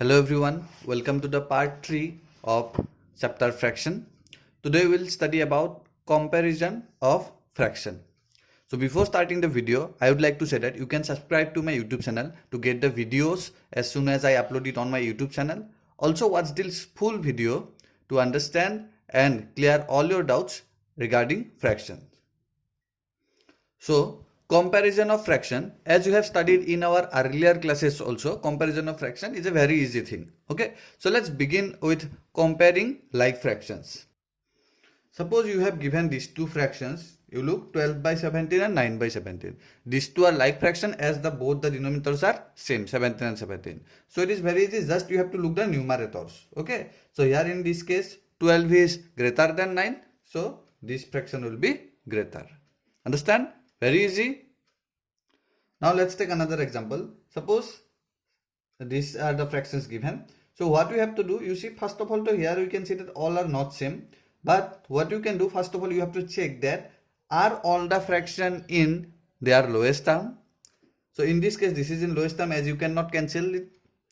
Hello everyone, welcome to the part 3 of chapter fraction. Today we'll study about comparison of fraction. So before starting the video, I would like to say that you can subscribe to my YouTube channel to get the videos as soon as I upload it on my YouTube channel. Also watch this full video to understand and clear all your doubts regarding fraction. So comparison of fraction, as you have studied in our earlier classes also, comparison of fraction is a very easy thing. Okay, so let's begin with comparing like fractions. Suppose you have given these two fractions, you look 12 by 17 and 9 by 17. These two are like fraction as both the denominators are same, 17 and 17. So it is very easy, just you have to look the numerators. Okay, so here in this case 12 is greater than 9, so this fraction will be greater. Understand? Very easy. Now let's take another example. Suppose these are the fractions given. So what we have to do, you see, first of all, to here we can see that all are not same. But what you can do, first of all, you have to check that are all the fraction in their lowest term. So in this case, this is in lowest term, as you cannot cancel it,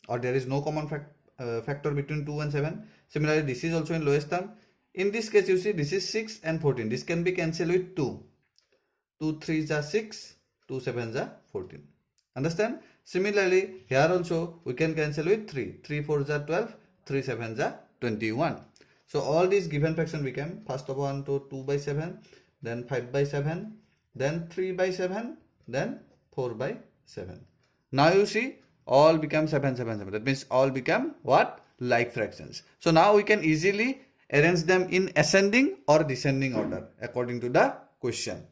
or there is no common factor between 2 and 7. Similarly, this is also in lowest term. In this case, you see, this is 6 and 14. This can be cancelled with 2. 2 3s are 6, 2 7s are 14. Understand? Similarly, here also we can cancel with 3. 3 4s are 12, 3 7s are 21. So all these given fraction became first of all to 2 by 7, then 5 by 7, then 3 by 7, then 4 by 7. Now you see all become 7 7 7. That means all become what? Like fractions. So now we can easily arrange them in ascending or descending order according to the question.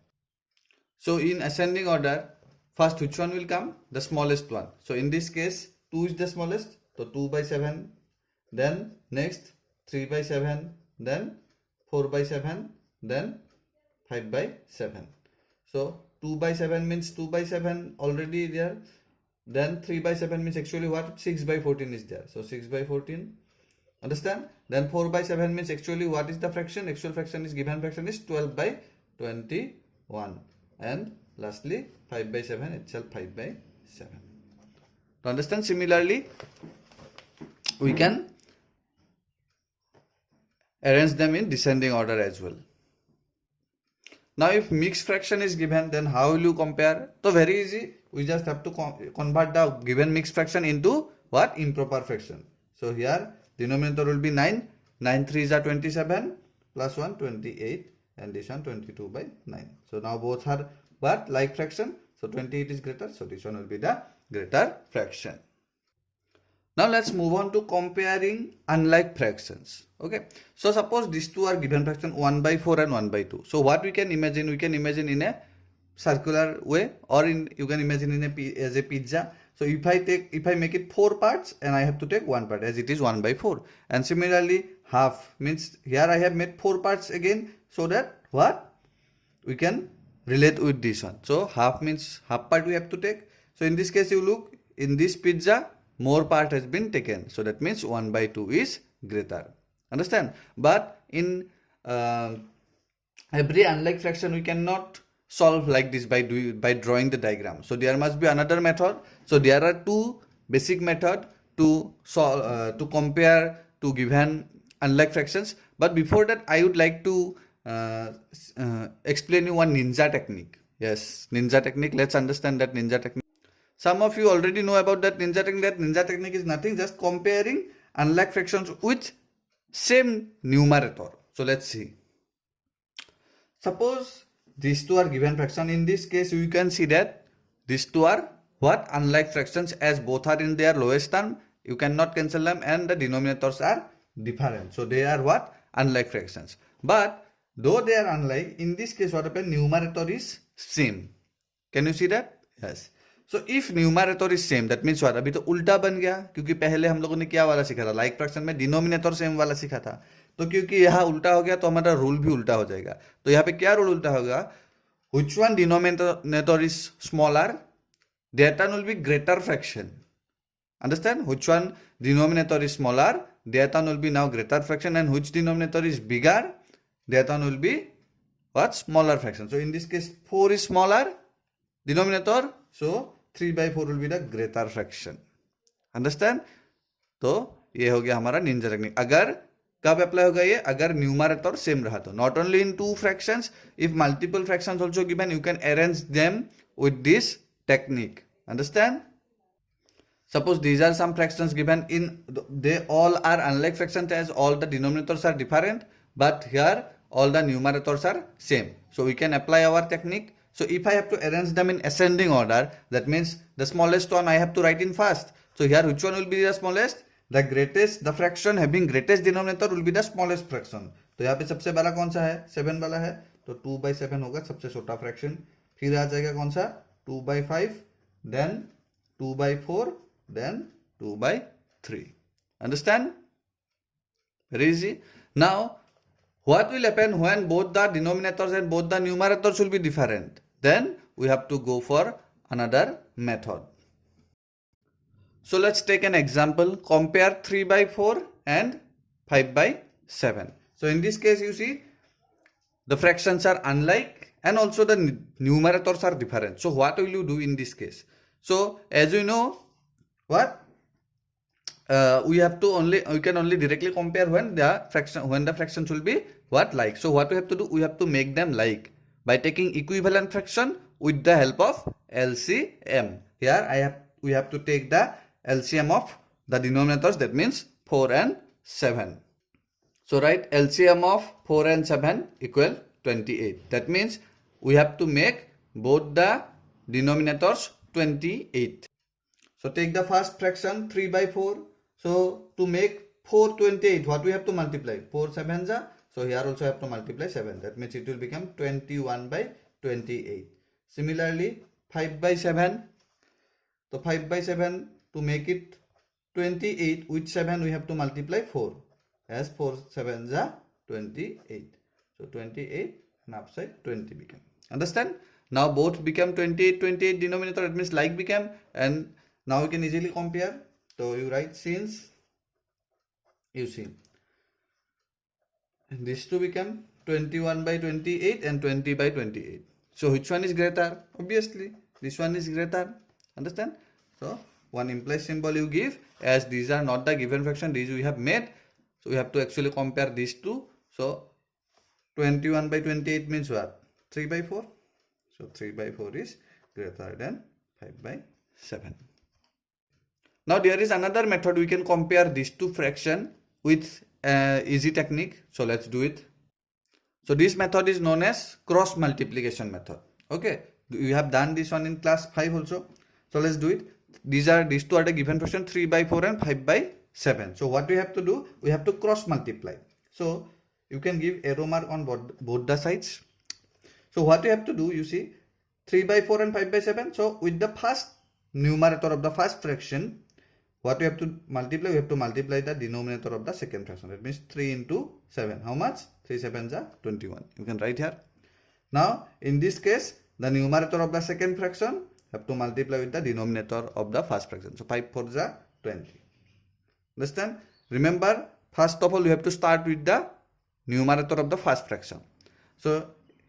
So in ascending order, first which one will come? The smallest one. So in this case 2 is the smallest, so 2 by 7, then next 3 by 7, then 4 by 7, then 5 by 7. So 2 by 7 means 2 by 7 already there, then 3 by 7 means actually what? 6 by 14 is there, so 6 by 14. Understand? Then 4 by 7 means actually what is the fraction? Actual fraction is given fraction is 12 by 21. And lastly 5 by 7 itself 5 by 7. To understand, similarly we can arrange them in descending order as well. Now if mixed fraction is given, then how will you compare? So very easy, we just have to convert the given mixed fraction into what? Improper fraction. So here denominator will be 9, 9 3s are 27, plus 1 28, and this one 22 by 9. So now both are but like fraction. So 28 is greater. So this one will be the greater fraction. Now let's move on to comparing unlike fractions. Okay. So suppose these two are given fraction 1 by 4 and 1 by 2. So what we can imagine? We can imagine in a circular way, or you can imagine in as a pizza. So if I make it 4 parts and I have to take 1 part, as it is 1 by 4. And similarly half means here I have made 4 parts again, so that what? We can relate with this one. So half means half part we have to take. So in this case you look, in this pizza more part has been taken. So that means 1 by 2 is greater. Understand? But in every unlike fraction we cannot solve like this by drawing the diagram. So there must be another method. So there are two basic methods to solve to compare two given unlike fractions. But before that I would like to explain you one ninja technique. Yes, ninja technique. Let's understand that ninja technique. Some of you already know about that ninja technique. That ninja technique is nothing, just comparing unlike fractions with same numerator. So let's see. Suppose these two are given fraction. In this case you can see that these two are what? Unlike fractions, as both are in their lowest term. You cannot cancel them and the denominators are different. So they are what? Unlike fractions. But though they are unlike, in this case what happened? Numerator is same. Can you see that? Yes. So if numerator is same, that means what? अभी तो उल्टा बन गया, क्योंकि पहले हम लोगों ने क्या वाला सीखा था? लाइक फ्रैक्शन में डिनोमिनेटर सेम वाला सीखा था. तो क्योंकि यहाँ उल्टा हो गया तो हमारा रूल भी उल्टा हो जाएगा. तो यहाँ पे क्या रूल उल्टा होगा? Which one denominator is smaller? That one will be greater fraction. Understand? Which one denominator is smaller? That one will be now greater fraction, and which denominator is bigger? That one will be what? Smaller fraction. So in this case 4 is smaller denominator, so 3 by 4 will be the greater fraction. Understand? तो ये हो गया हमारा Ninja technique. अगर कब apply होगा ये, अगर न्यूमरेटर सेम रहा तो। Not only in two fractions, if multiple fractions also given, you can arrange them with this technique. Understand? Suppose these are some fractions given in, they all are unlike fractions as all the denominators are different, but here all the numerators are same. So we can apply our technique. So if I have to arrange them in ascending order, that means the smallest one I have to write in first. So here which one will be the smallest? The greatest, the fraction having greatest denominator will be the smallest fraction. तो यहाँ पे सबसे बड़ा कौन सा है, 7 वाला है, तो 2/7 होगा सबसे छोटा फ्रैक्शन। फिर आ जाएगा कौन सा, 2/5, then 2/4, then 2/3. Understand? Very easy. Now, what will happen when both the denominators and both the numerators will be different? Then we have to go for another method. So let's take an example. Compare 3/4 and 5/7. So in this case, you see, the fractions are unlike and also the numerators are different. So what will you do in this case? So as you know, what we can only directly compare when the fractions will be what, like. So what we have to do, we have to make them like by taking equivalent fraction with the help of LCM. Here we have to take the LCM of the denominators, that means 4 and 7. So write LCM of 4 and 7 equal 28. That means we have to make both the denominators 28. So take the first fraction 3/4. So to make 4 28, what we have to multiply? 4 7s are. So here also have to multiply 7. That means it will become 21/28. Similarly 5/7. So 5/7, to make it 28, with 7 we have to multiply 4. As 4 7s are 28. So 28 and upside 20 became. Understand? Now both become 28 denominator, it means like became, and now we can easily compare. So you write, since you see these two become 21/28 and 20/28. So which one is greater? Obviously this one is greater. Understand? So one implies symbol you give, as these are not the given fraction, these we have made. So we have to actually compare these two. So 21/28 means what? 3/4. So 3/4 is greater than 5/7. Now there is another method, we can compare these two fraction with easy technique. So let's do it. So this method is known as cross multiplication method. Okay, we have done this one in class 5 also. So let's do it. These two are the given fraction, 3/4 and 5/7. So what we have to do, we have to cross multiply. So you can give arrow mark on both the sides. So what you have to do, you see, 3/4 and 5/7. So with the first numerator of the first fraction, what we have to multiply? We have to multiply the denominator of the second fraction. That means 3 into 7. How much? 3 7s are 21. You can write here. Now in this case, the numerator of the second fraction have to multiply with the denominator of the first fraction. So 5 4s are 20. Understand? Remember, first of all, you have to start with the numerator of the first fraction. So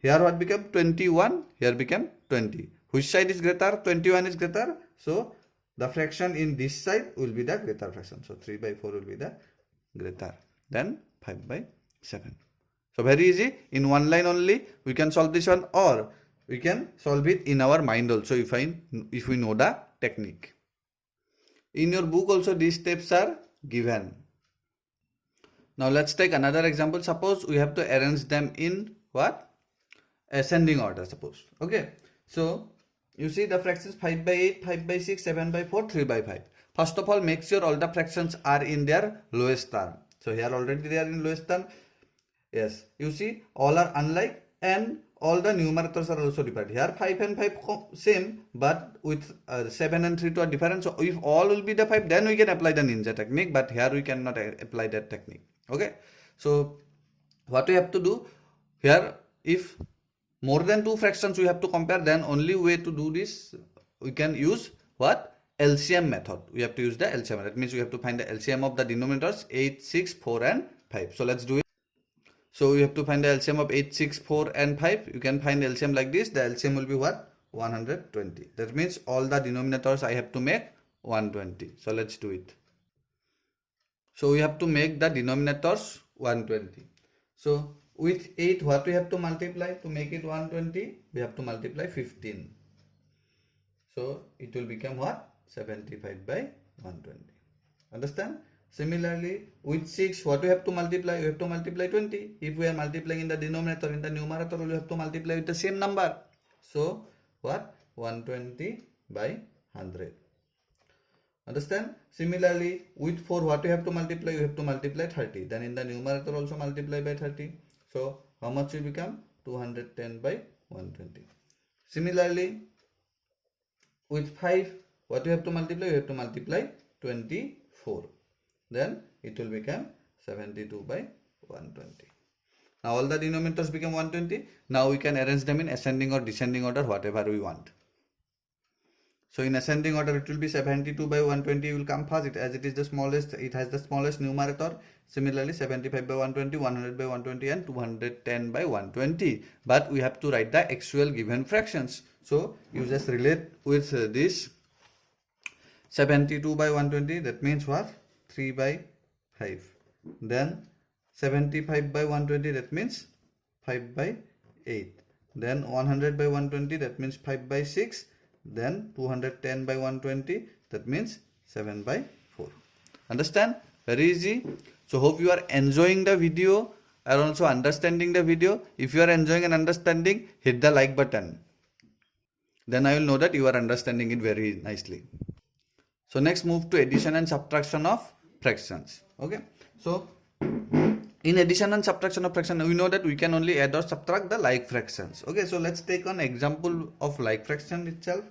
here what became 21, here became 20. Which side is greater? 21 is greater. So the fraction in this side will be the greater fraction. So 3/4 will be the greater than 5/7. So very easy. In one line only we can solve this one, or we can solve it in our mind also if we know the technique. In your book also these steps are given. Now let's take another example. Suppose we have to arrange them in what? Ascending order, suppose. Okay. So you see the fractions 5/8, 5/6, 7/4, 3/5. First of all, make sure all the fractions are in their lowest term. So here already they are in lowest term. Yes, you see all are unlike and all the numerators are also different. Here 5 and 5 same, but with 7 and 3 2 are different. So if all will be the 5, then we can apply the ninja technique, but here we cannot apply that technique. Okay. So what we have to do here, if more than two fractions we have to compare, then only way to do this, we can use what? LCM method. We have to use the LCM. That means we have to find the LCM of the denominators 8, 6, 4 and 5. So let's do it. So we have to find the LCM of 8, 6, 4 and 5. You can find LCM like this. The LCM will be what? 120. That means all the denominators I have to make 120. So let's do it. So we have to make the denominators 120. So with 8, what we have to multiply? To make it 120, we have to multiply 15. So it will become what? 75 by 120. Understand? Similarly, with 6, what we have to multiply? We have to multiply 20. If we are multiplying in the denominator, in the numerator, we have to multiply with the same number. So what? 120 by 100. Understand? Similarly, with 4, what we have to multiply? We have to multiply 30. Then in the numerator also multiply by 30. So how much will become? 210 by 120. Similarly, with 5, what we have to multiply? We have to multiply 24. Then it will become 72 by 120. Now all the denominators become 120. Now we can arrange them in ascending or descending order, whatever we want. So in ascending order, it will be 72 by 120 will come first, as it is the smallest, it has the smallest numerator. Similarly, 75 by 120, 100 by 120 and 210 by 120. But we have to write the actual given fractions. So you just relate with this 72 by 120, that means what? 3 by 5. Then 75 by 120, that means 5 by 8. Then 100 by 120, that means 5 by 6. Then 210 by 120, that means 7 by 4. Understand? Very easy. So hope you are enjoying the video and also understanding the video. If you are enjoying and understanding, hit the like button. Then I will know that you are understanding it very nicely. So next move to addition and subtraction of fractions. Okay. So in addition and subtraction of fraction, we know that we can only add or subtract the like fractions. Okay, so let's take an example of like fraction itself.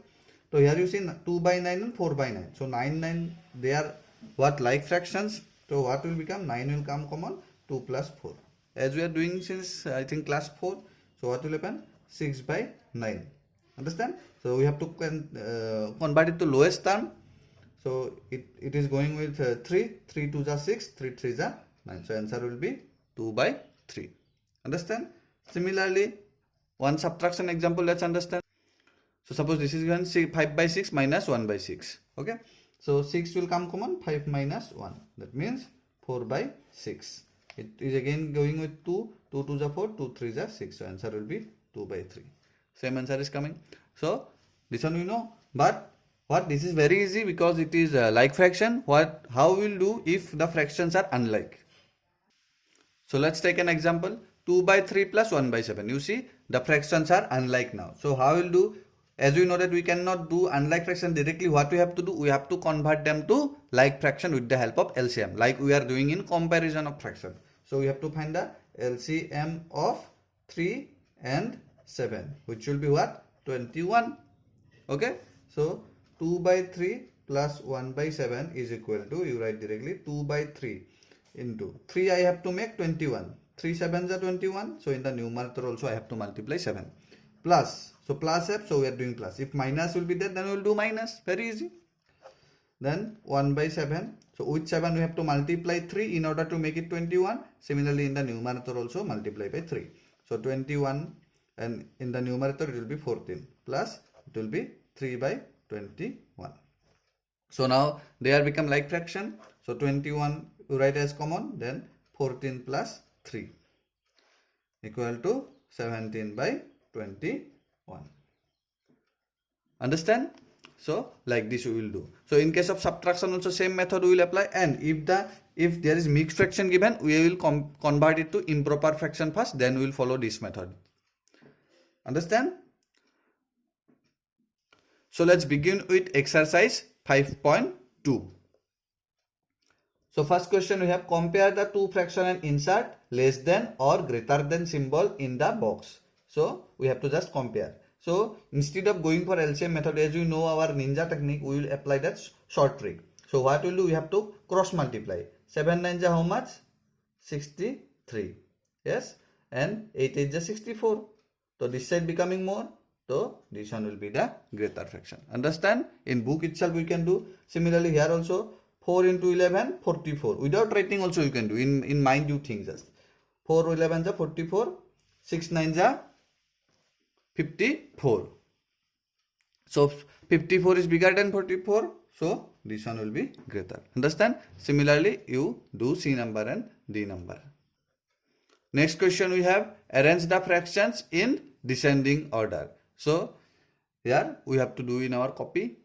So here you see 2 by 9 and 4 by 9. So 9, 9, they are what? Like fractions. So what will become? 9 will come common, 2 plus 4. As we are doing since I think class 4. So what will happen? 6 by 9. Understand? So we have to convert it to lowest term. So it is going with 3. 3 2 is 6, 3 3 is 9. So answer will be 2 by 3. Understand? Similarly, one subtraction example, let's understand. So suppose this is given 5 by 6 minus 1 by 6. Okay. So 6 will come common, 5 minus 1. That means 4 by 6. It is again going with 2. 2 2 is 4, 2 3 is 6. So answer will be 2 by 3. Same answer is coming. So this one we know. But what? This is very easy because it is like fraction. How we will do if the fractions are unlike? So let's take an example. 2 by 3 plus 1 by 7. You see the fractions are unlike now. So how we will do? As we know that we cannot do unlike fraction directly, what we have to do? We have to convert them to like fraction with the help of LCM, like we are doing in comparison of fraction. So we have to find the LCM of 3 and 7, which will be what? 21. Okay. So 2 by 3 plus 1 by 7 is equal to, you write directly, 2 by 3 into 3 I have to make 21. 3 7s are 21. So in the numerator also I have to multiply 7. Plus, so plus F, so we are doing plus. If minus will be there, then we will do minus. Very easy. Then 1 by 7. So with 7 we have to multiply 3 in order to make it 21. Similarly in the numerator also multiply by 3. So 21, and in the numerator it will be 14. Plus it will be 3 by 21. So now they are become like fraction. So 21 you write as common, then 14 plus 3 equal to 17 by 21. Understand? So like this we will do. So in case of subtraction also same method we will apply, and if there is mixed fraction given, we will convert it to improper fraction first, then we will follow this method. Understand? So let's begin with exercise 5.2. So first question we have, compare the two fraction and insert less than or greater than symbol in the box. So we have to just compare. So instead of going for LCM method, as you know our ninja technique, we will apply that short trick. So what we'll do, we have to cross multiply. 7 9 is how much? 63. Yes. And 8 is 64. So this side becoming more. So this one will be the greater fraction. Understand? In book itself we can do. Similarly here also 4 into 11, 44. Without writing also you can do. In mind you think just. 4 11 is 44. 6 9 is 54. So 54 is bigger than 44. So this one will be greater. Understand? Similarly, you do C number and D number. Next question we have, arrange the fractions in descending order. So here we have to do in our copy.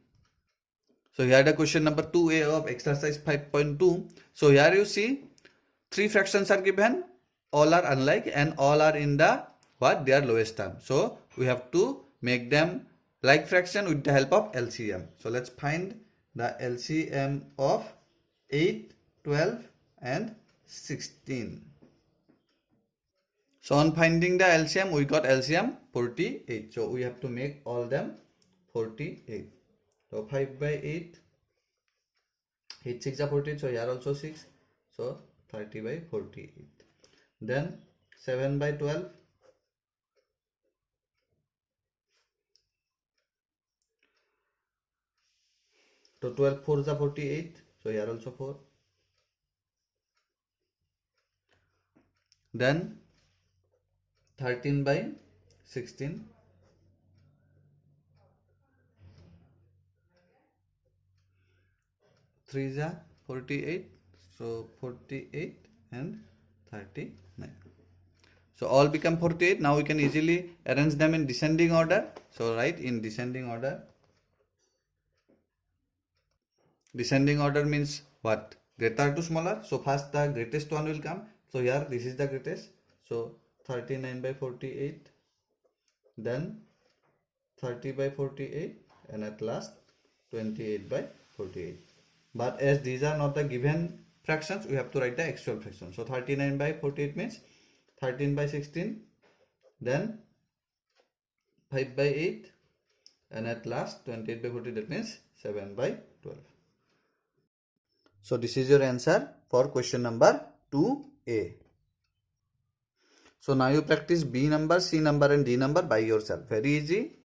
So here the question number 2A of exercise 5.2. So here you see 3 fractions are given, all are unlike and all are in the what? Their lowest term. So we have to make them like fraction with the help of LCM. So let's find the LCM of 8, 12 and 16. So on finding the LCM, we got LCM 48. So we have to make all them 48. So 5 by 8, 8 6 are 48. So here also 6. So 30 by 48. Then 7 by 12. So 12 4 is 48. So here also 4. Then 13 by 16. 3 is 48. So 48 and 39. So all become 48. Now we can easily arrange them in descending order. So write in descending order. Descending order means what? Greater to smaller. So first the greatest one will come. So here this is the greatest. So 39 by 48. Then 30 by 48. And at last 28 by 48. But as these are not the given fractions, we have to write the actual fraction. So 39 by 48 means 13 by 16. Then 5 by 8. And at last 28 by 40, that means 7 by 12. So this is your answer for question number 2A. So now you practice B number, C number and D number by yourself. Very easy.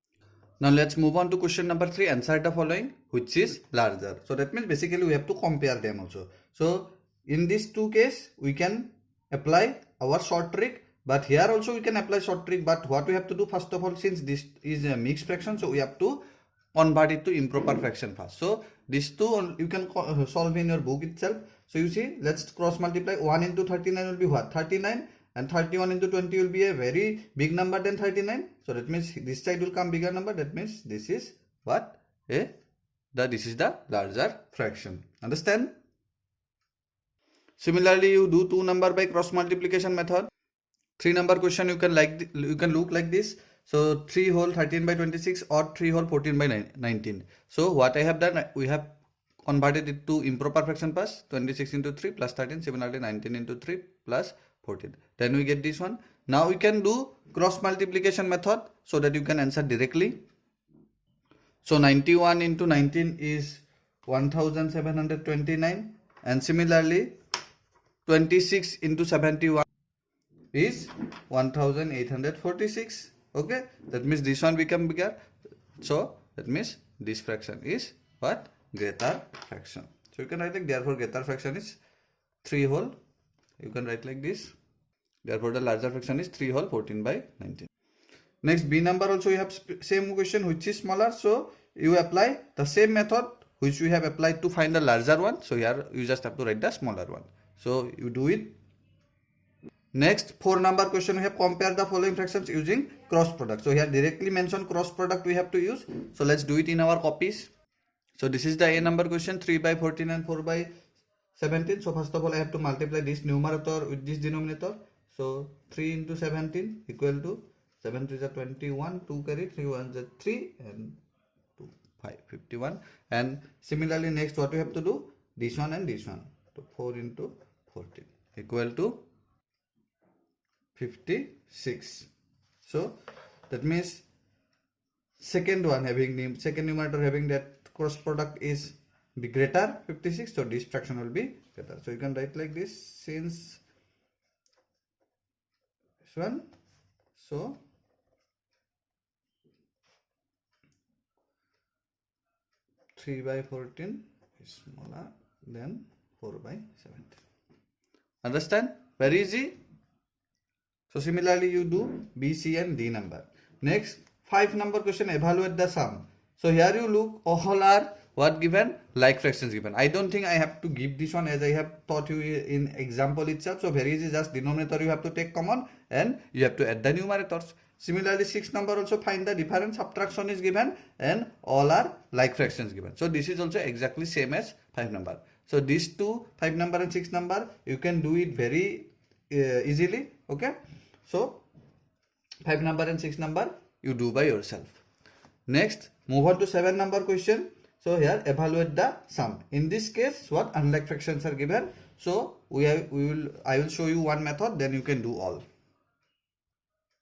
Now let's move on to question number 3. Answer the following, which is larger. So that means basically we have to compare them also. So in these two cases, we can apply our short trick. But here also we can apply short trick. But what we have to do first of all, since this is a mixed fraction, so we have to convert it to improper fraction first. So these two you can solve in your book itself. So you see, let's cross multiply. 1 into 39 will be what? 39. And 31 into 20 will be a very big number than 39. So that means this side will come bigger number. That means this is what? This is the larger fraction. Understand? Similarly, you do 2 number by cross multiplication method. 3 number question you can look like this. So 3 whole 13 by 26 or 3 whole 14 by 19. So what I have done, we have converted it to improper fraction first. 26 into 3 plus 13. Similarly 19 into 3 plus 14. Then we get this one. Now we can do cross multiplication method so that you can answer directly. So 91 into 19 is 1729. And similarly 26 into 71 is 1846. Okay, that means this one become bigger. So that means this fraction is what? Greater fraction. So you can write like, therefore greater fraction is 3 whole. You can write like this. Therefore the larger fraction is 3 whole 14 by 19. Next B number also you have same question which is smaller. So you apply the same method which we have applied to find the larger one. So here you just have to write the smaller one. So you do it. Next 4 number question we have compare the following fractions using cross product. So here directly mention cross product we have to use. So let's do it in our copies. So this is the A number question, 3 by 14 and 4 by 17. So first of all I have to multiply this numerator with this denominator. So 3 into 17 equal to 7 3 is 21, 2 carry 3 1 is 3 and 2 5 51. And similarly next what we have to do, this one and this one. So 4 into 14 equal to 56. So that means second numerator having that cross product is be greater 56. So this fraction will be greater. So you can write like this, since this one, so (3 by 14) is smaller than 4 by 17. Understand? Very easy. So similarly you do B, C and D number. Next 5 number question, evaluate the sum. So here you look, all are what given? Like fractions given. I don't think I have to give this one as I have taught you in example itself. So very easy, just denominator you have to take common and you have to add the numerators. Similarly, 6 number also find the difference. Subtraction is given and all are like fractions given. So this is also exactly same as 5 number. So these two, 5 number and 6 number, you can do it very easily. Okay. So 5 number and 6 number you do by yourself. Next, move on to 7 number question. So here evaluate the sum. In this case, what unlike fractions are given. So I will show you one method, then you can do all.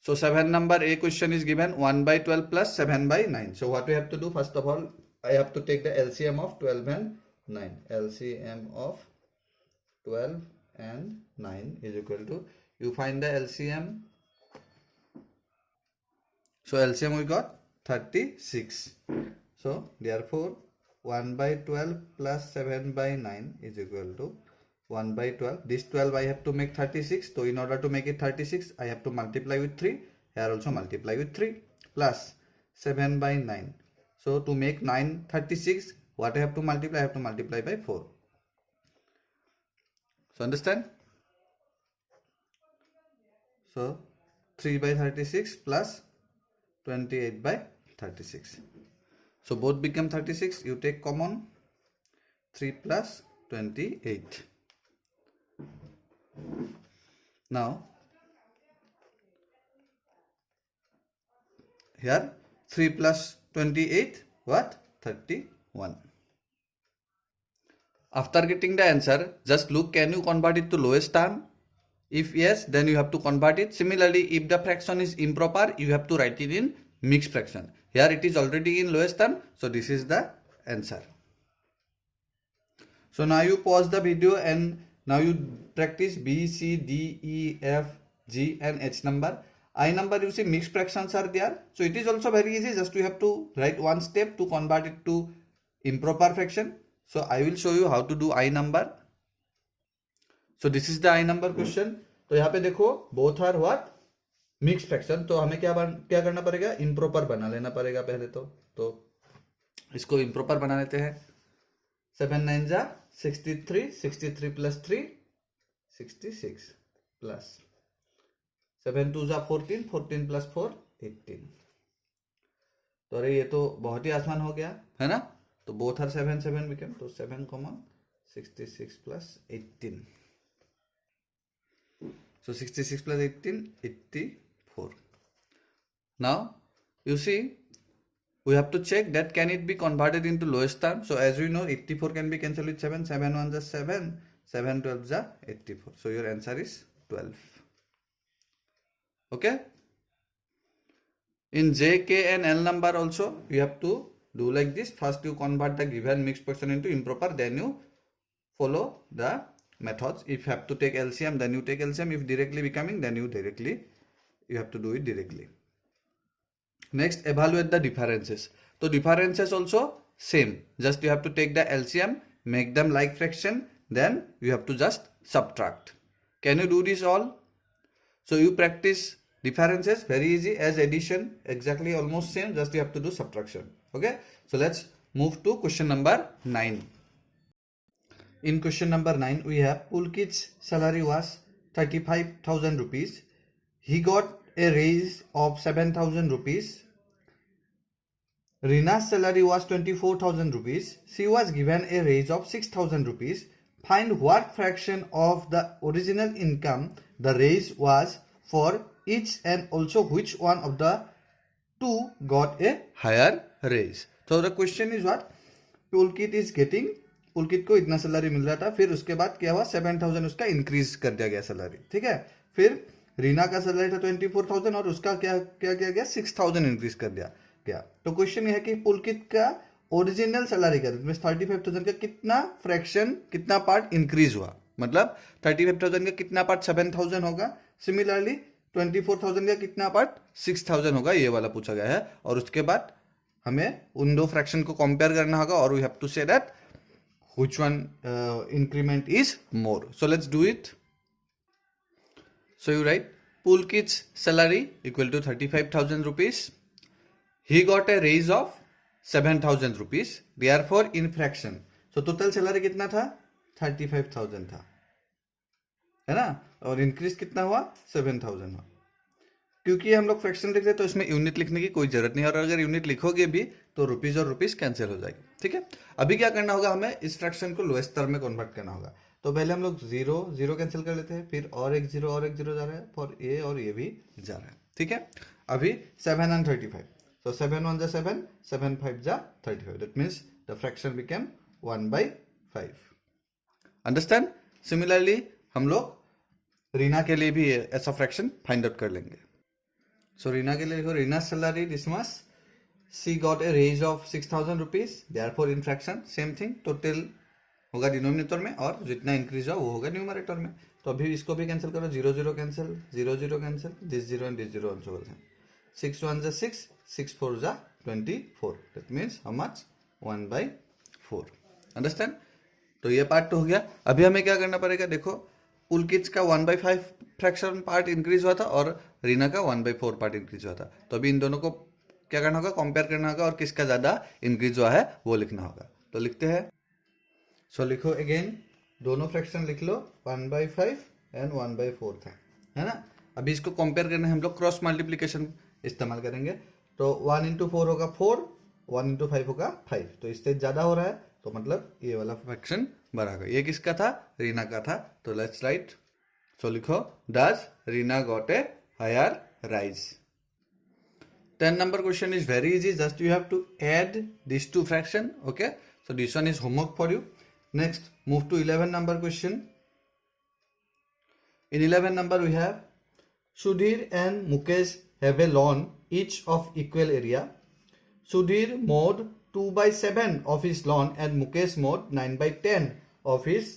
So 7 number A question is given 1 by 12 plus 7 by 9. So what we have to do, first of all, I have to take the LCM of 12 and 9. LCM of 12 and 9 is equal to, you find the LCM. So LCM we got 36. So therefore 1 by 12 plus 7 by 9 is equal to 1 by 12. This 12 I have to make 36. So in order to make it 36, I have to multiply with 3. Here also multiply with 3 plus 7 by 9. So to make 9 36, what I have to multiply? I have to multiply by 4. So understand? So 3 by 36 plus 28 by 36. So both become 36. You take common, 3 plus 28. Now here 3 plus 28, what? 31. After getting the answer, just look, can you convert it to lowest term? If yes, then you have to convert it. Similarly, if the fraction is improper, you have to write it in mixed fraction. Here it is already in lowest term, so this is the answer. So now you pause the video and now you practice B, C, D, E, F, G and H number. I number, you see mixed fractions are there. So it is also very easy, just you have to write one step to convert it to improper fraction. So I will show you how to do I number. So this is the I number question. तो यहाँ पे देखो both are what? Mixed fraction. तो हमें क्या करना पड़ेगा? Improper बना लेना पड़ेगा पहले तो इसको improper बना लेते हैं. 7 9 जा 63, 63 plus 3 66 plus 7 2 जा 14, 14 plus 4 18. तो अरे ये तो बहुत ही आसान हो गया है ना. तो both are 7 7 became, तो 7 common 66 plus 18. So 66 plus 18, 84. Now you see we have to check that can it be converted into lowest term. So as we know, 84 can be cancelled with 7. 7 1 is 7, 7 12 is 84. So your answer is 12. Okay. In J, K and L number also you have to do like this. First you convert the given mixed fraction into improper, then you follow the methods. If you have to take LCM, then you take LCM. If directly becoming, then you have to do it directly. Next, evaluate the differences. So differences also same. Just you have to take the LCM, make them like fraction, then you have to just subtract. Can you do this all? So you practice differences, very easy as addition, exactly almost same, just you have to do subtraction. Okay. So let's move to question number 9. In question number 9, we have Pulkit's salary was 35,000 rupees. He got a raise of 7,000 rupees. Rina's salary was 24,000 rupees. She was given a raise of 6,000 rupees. Find what fraction of the original income the raise was for each and also which one of the two got a higher raise. So the question is what? पुलकित को इतना salary मिल रहा था, फिर उसके बाद क्या हुआ 7,000 उसका इंक्रीज कर दिया गया सैलरी. ठीक है. फिर रीना का सैलरी था 24,000 और उसका क्या किया गया 6,000 इंक्रीज कर दिया गया. तो क्वेश्चन ये है कि पुलकित का ओरिजिनल सैलरी का 35,000 का कितना फ्रैक्शन, कितना पार्ट इंक्रीज हुआ, मतलब 35,000 का कितना पार्ट 7,000 होगा. सिमिलरली 24,000 का कितना पार्ट 6,000 होगा, ये वाला पूछा गया है. और उसके बाद हमें उन दो फ्रैक्शन को कंपेयर करना होगा और we have to say that which one increment is more. So let's do it. So you write Pulkit's salary equal to 35,000 rupees. He got a raise of 7,000 rupees, therefore in fraction, so total salary कितना था 35,000 था, है ना, और increase कितना हुआ 7,000 हुआ। क्योंकि हम लोग फ्रैक्शन लिख रहे हैं तो इसमें यूनिट लिखने की कोई जरूरत नहीं है, और अगर यूनिट लिखोगे भी तो रुपीज और रुपीज कैंसिल हो जाएगी, ठीक है। अभी क्या करना होगा, हमें इस फ्रैक्शन को लोएस्ट टर्म में कन्वर्ट करना होगा। तो पहले हम लोग जीरो जीरो कैंसिल कर लेते हैं, फिर और एक जीरो जा रहा है फॉर ए, और ये भी जा रहा है, ठीक है। अभी 7 and 35, so 7 1 जा 7, 7 5 जा 35, that means the fraction became 1/5. Understand. Similarly हम लोग रीना के लिए भी ऐसा फ्रैक्शन फाइंड आउट कर लेंगे। सो रीना के लिए देखो, Reena salary this much, she got a raise of 6,000 rupees, therefore in fraction same thing, total होगा डिनोमिनेटर में और जितना इंक्रीज हुआ वो होगा न्यूमरेटर में। तो अभी इसको भी कैंसिल करो, 0 0 cancel, 0 0 cancel, this 0 and this 0 also will cancel, 6 1 जा 6, 6 4 जा 24, that means how much 1/4, understand. तो ये पार्ट तो हो गया। अभी हमें क्या करना पड़ेगा, देखो पुलकित का 1/5 फ्रैक्शन पार्ट इंक्रीज हुआ था और रीना का 1/4 पार्ट इंक्रीज हुआ था। तो अभी इन दोनों को क्या करना होगा, कंपेयर करना होगा और किसका ज्यादा इंक्रीज हुआ है वो लिखना होगा। तो लिखते हैं, सो लिखो अगेन, दोनों फ्रैक्शन लिख लो, 1/5 एंड 1/4 था, है ना। अभी इसको कंपेयर करने हम लोग क्रॉस मल्टीप्लिकेशन इस्तेमाल करेंगे। तो 1 into 4 होगा 4, 1 into 5 होगा 5, तो इससे ज्यादा हो रहा है तो मतलब ये वाला फ्रैक्शन बड़ा होगा। ये किसका था, रीना का था। तो लेट्स राइट, सो लिखो, does Reena got a higher rise. 10 number question is very easy, just you have to add these two fraction, okay, so this one is homework for you. Next move to 11 number question. In 11 number we have Sudhir and Mukesh have a lawn each of equal area. Sudhir mowed 2/7 of his lawn and Mukesh mowed 9/10 of his.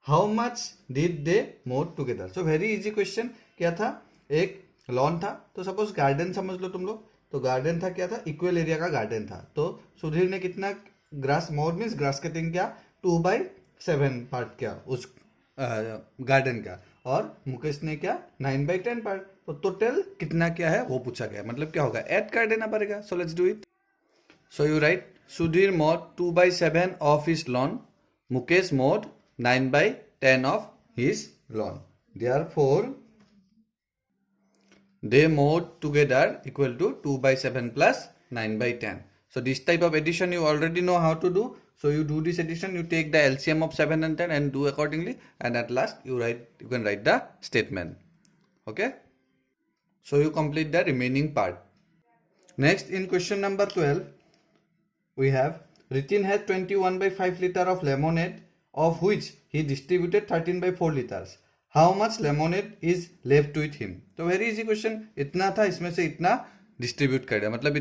How much did they mow together? So very easy question. क्या था, एक lawn था, तो suppose garden समझ लो तुम लोग। तो garden था, क्या था, इक्वल एरिया का गार्डन था। तो सुधीर ने कितना ग्रास, मोर मीन्स ग्रास कटिंग किया, 2/7 पार्ट किया उस गार्डन का, और मुकेश ने क्या 9/10 पार्ट। तो टोटल कितना क्या है वो पूछा गया, मतलब क्या होगा, ऐड कर देना पड़ेगा। सो let's do it. So you right, Sudhir mode 2/7 of his lawn, Mukesh mode 9/10 of his lawn, therefore they mowed together equal to 2/7 plus 9/10. So this type of addition you already know how to do. So you do this addition, you take the LCM of 7 and 10 and do accordingly, and at last you can write the statement. Okay. So you complete the remaining part. Next, in question number 12, we have Ritin had 21/5 liter of lemonade, of which he distributed 13/4 liters. How much lemonade is left with him? तो very easy question, इतना था, इसमें से इतना distribute कर दिया, मतलब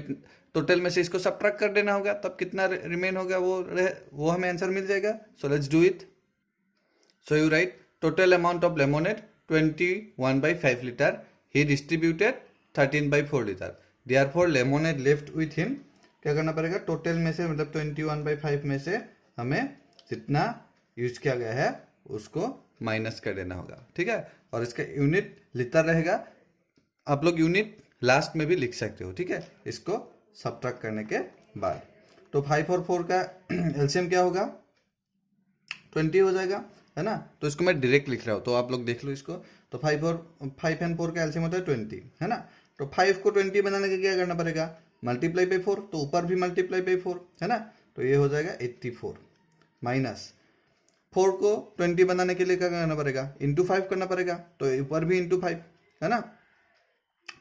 total में से इसको सबट्रैक्ट कर देना होगा, तब कितना रिमेन होगा वो हमें आंसर मिल जाएगा। सो let's do it. So you write, total amount of lemonade 21/5 litre, he distributed 13/4 litre, therefore lemonade left with him. क्या करना पड़ेगा, टोटल में से मतलब 21/5 में से हमें जितना यूज किया गया है उसको माइनस कर देना होगा, ठीक है। और इसका यूनिट लीटर रहेगा, आप लोग यूनिट लास्ट में भी लिख सकते हो, ठीक है, इसको सबट्रैक्ट करने के बाद। तो 5 और 4 का एलसीएम क्या होगा, 20 हो जाएगा, है ना। तो इसको मैं डायरेक्ट लिख रहा हूँ, तो आप लोग देख लो इसको। तो 5 एंड 4 का एलसीएम होता है 20, है ना। तो 5 को 20 बनाने के क्या करना पड़ेगा, मल्टीप्लाई बाई 4, तो ऊपर भी मल्टीप्लाई बाई 4, है ना। तो ये हो जाएगा 84, माइनस 4 को 20 बनाने के लिए क्या करना पड़ेगा, इंटू 5 करना पड़ेगा, तो ऊपर भी इंटू 5, है ना।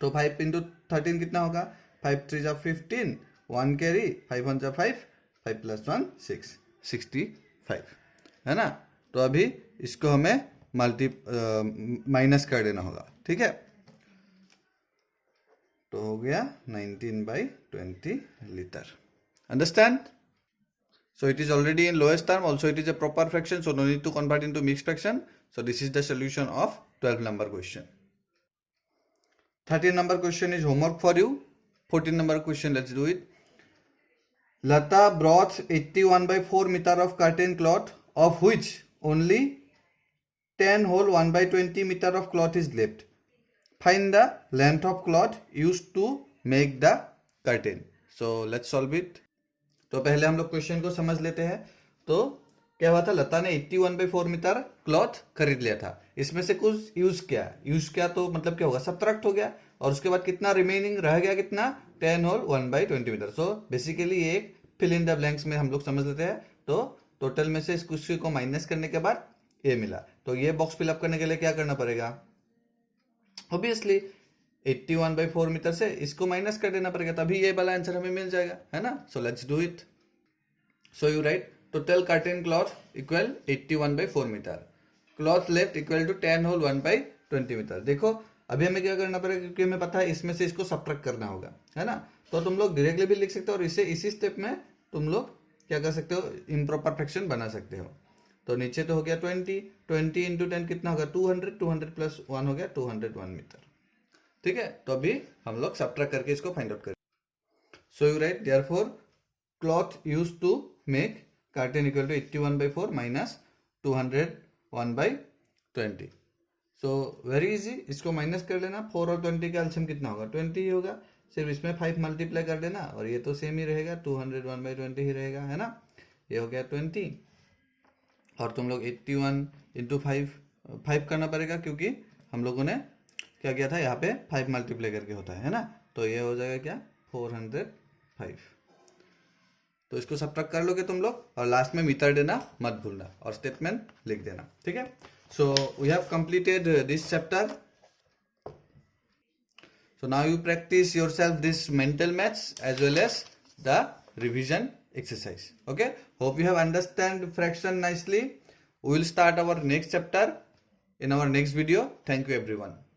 तो 5 इंटू 13 कितना होगा, 5 3 जा 15, 1 कैरी, 5 1 जा 5, 5 प्लस 1 6, 65, है ना। तो अभी इसको हमें माइनस कर देना होगा, ठीक है। तो हो गया 19/20 litre, understand. So it is already in lowest term, also it is a proper fraction, so no need to convert into mixed fraction. So this is the solution of 12 number question. 13 number question is homework for you. 14 number question, let's do it. Lata brought 81/4 meter of curtain cloth, of which only 10 whole 1/20 meter of cloth is left. Find the length of cloth used to make the curtain. So let's solve it. तो पहले हम लोग question को समझ लेते हैं। तो क्या हुआ था, लता ने 81/4 मीटर क्लॉथ खरीद लिया था, इसमें से कुछ यूज किया तो मतलब क्या होगा, सब्ट्रैक्ट हो गया, और उसके बाद कितना रिमेनिंग रह गया, कितना 10 होल 1/20 मीटर। सो बेसिकली ये एक फिल इन द ब्लैंक्स में हम लोग समझ लेते हैं। तो टोटल में से इस कुछ को माइनस करने के बाद ये मिला, तो ये बॉक्स फिलअप करने के लिए क्या करना पड़ेगा, ऑब्वियसली 81/4 मीटर से इसको माइनस कर देना पड़ेगा, तभी ये वाला आंसर हमें मिल जाएगा, है ना। So let's do it. So you write total curtain cloth equal 81/4 metre, cloth left equal to 10 whole 1/20 metre. देखो अभी हमें क्या करना पड़ेगा, क्योंकि हमें पता है इसमें से इसको सब्ट्रैक्ट करना होगा, है ना। तो तुम लोग डायरेक्टली भी लिख सकते हो, और इसे इसी स्टेप में तुम लोग क्या कर सकते हो, इम्प्रॉपर फ्रैक्शन बना सकते हो। तो नीचे तो हो गया 20 इंटू 10 कितना होगा, 200 प्लस 1 हो गया 201 मीटर, ठीक है। तो अभी हम लोग सब्ट्रैक्ट करके इसको फाइंड आउट करें। So you write therefore cloth used to make curtain equal to 81/4 minus 201/20। So very easy, इसको माइनस कर लेना, 4 और 20 का एलसीएम कितना होगा, 20 ही होगा, सिर्फ इसमें 5 मल्टीप्लाई कर देना, और ये तो सेम ही रहेगा, 201/20 ही रहेगा, है ना। ये हो गया 20, और तुम लोग 81 इंटू 5 करना पड़ेगा, क्योंकि हम लोगों ने क्या किया था, यहाँ पे 5 मल्टीप्लाई करके होता है ना। तो ये हो जाएगा क्या, 405। तो इसको सब्ट्रैक्ट कर लोगे तुम लोग, और लास्ट में मीटर देना मत भूलना, और स्टेटमेंट लिख देना, ठीक है। So we have completed this chapter. So now you practice yourself this mental maths as well as the revision exercise. Okay. Hope you have understand fraction nicely. We will start our next chapter in our next video. Thank you everyone.